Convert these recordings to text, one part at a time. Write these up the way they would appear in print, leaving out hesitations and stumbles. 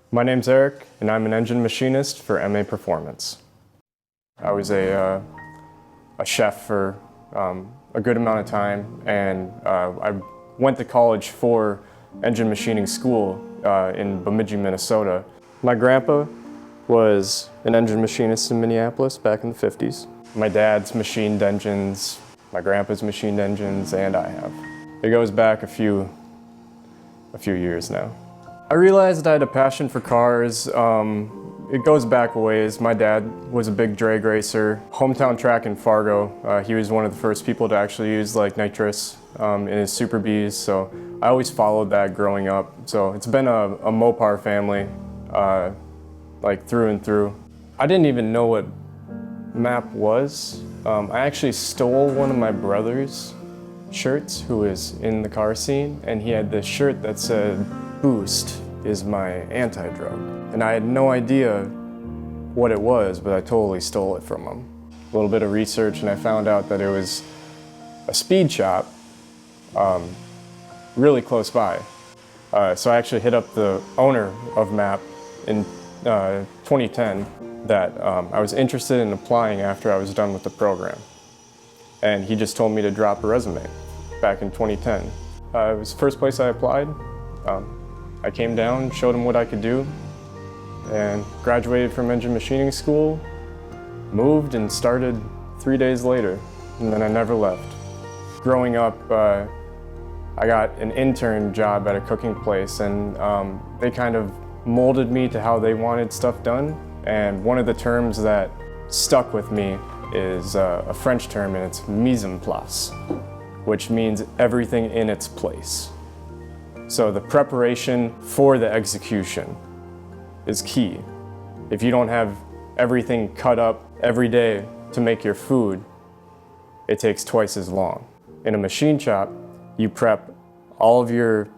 My name's Aric, and I'm an engine machinist for MAPerformance. I was a chef for a good amount of time, and I went to college for engine machining school in Bemidji, Minnesota. My grandpa was an engine machinist in Minneapolis back in the 50s. My dad's machined engines, my grandpa's machined engines, and I have. It goes back a few years now. I realized I had a passion for cars. It goes back a ways. My dad was a big drag racer. Hometown track in Fargo. He was one of the first people to actually use like nitrous in his Super Bs, so I always followed that growing up. So it's been a Mopar family, like through and through. I didn't even know what MAP was. I actually stole one of my brother's shirts who was in the car scene, and he had this shirt that said, "Boost is my anti-drug." And I had no idea what it was, but I totally stole it from him. A little bit of research and I found out that it was a speed shop really close by. So I actually hit up the owner of MAP in 2010 that I was interested in applying after I was done with the program. And he just told me to drop a resume back in 2010. It was the first place I applied. I came down, showed him what I could do, and graduated from engine machining school, moved and started 3 days later, and then I never left. Growing up, I got an intern job at a cooking place, and they kind of molded me to how they wanted stuff done. And one of the terms that stuck with me is a French term, and it's mise en place, which means everything in its place. So the preparation for the execution is key. If you don't have everything cut up every day to make your food, it takes twice as long. In a machine shop, you prep all of your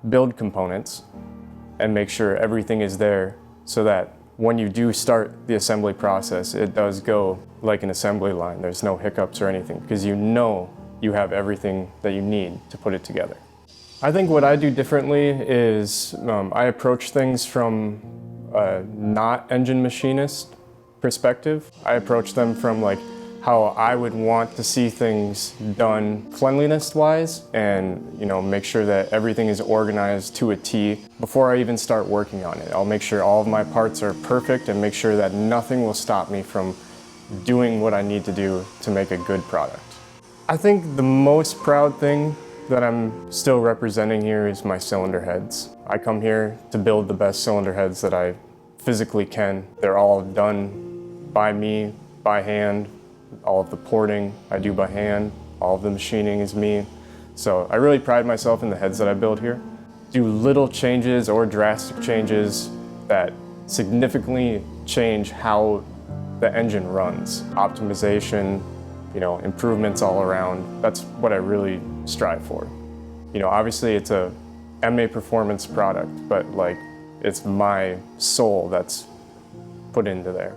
build components and make sure everything is there so that when you do start the assembly process, it does go like an assembly line. There's no hiccups or anything because you know you have everything that you need to put it together. I think what I do differently is I approach things from a not engine machinist perspective. I approach them from like how I would want to see things done cleanliness-wise, and make sure that everything is organized to a T before I even start working on it. I'll make sure all of my parts are perfect and make sure that nothing will stop me from doing what I need to do to make a good product. I think the most proud thing that I'm still representing here is my cylinder heads. I come here to build the best cylinder heads that I physically can. They're all done by me, by hand. All of the porting I do by hand. All of the machining is me. So I really pride myself in the heads that I build here. Do little changes or drastic changes that significantly change how the engine runs. Optimization, improvements all around. That's what I really strive for. Obviously it's a MAPerformance product, but it's my soul that's put into there.